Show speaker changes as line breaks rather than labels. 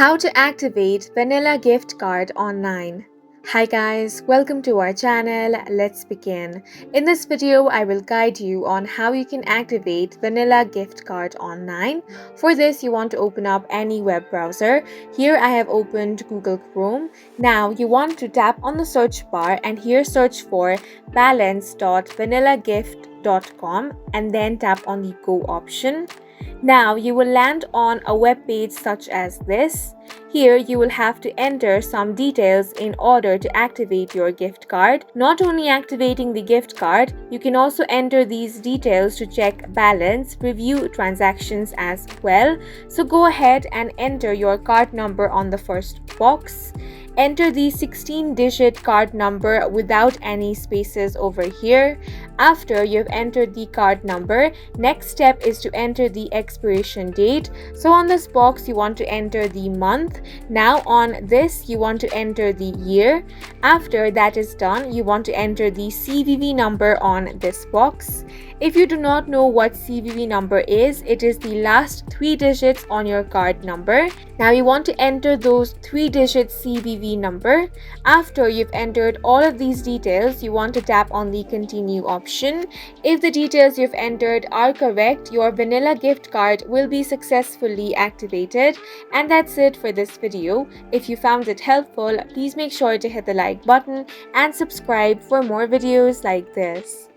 How to activate Vanilla gift card online. Hi guys, welcome to our channel. Let's begin. In this video, I will guide you on how you can activate Vanilla gift card online. For this, you want to open up any web browser. Here I have opened Google Chrome. Now you want to tap on the search bar and here search for balance.vanillagift.com and then tap on the go option. Now you will land on a web page such as this. Here you will have to enter some details in order to activate your gift card. Not only activating the gift card, you can also enter these details to check balance, review transactions as well. So go ahead and enter your card number on the first box. Enter the 16-digit card number without any spaces over here. After you've entered the card number, next step is to enter the expiration date. So on this box, you want to enter the month. Now on this, you want to enter the year. After that is done, you want to enter the CVV number on this box. If you do not know what CVV number is, it is the last 3 digits on your card number. Now you want to enter those 3-digit CVV number. After you've entered all of these details, you want to tap on the continue option. If the details you've entered are correct, your Vanilla gift card will be successfully activated. And that's it for this video. If you found it helpful, please make sure to hit the like button and subscribe for more videos like this.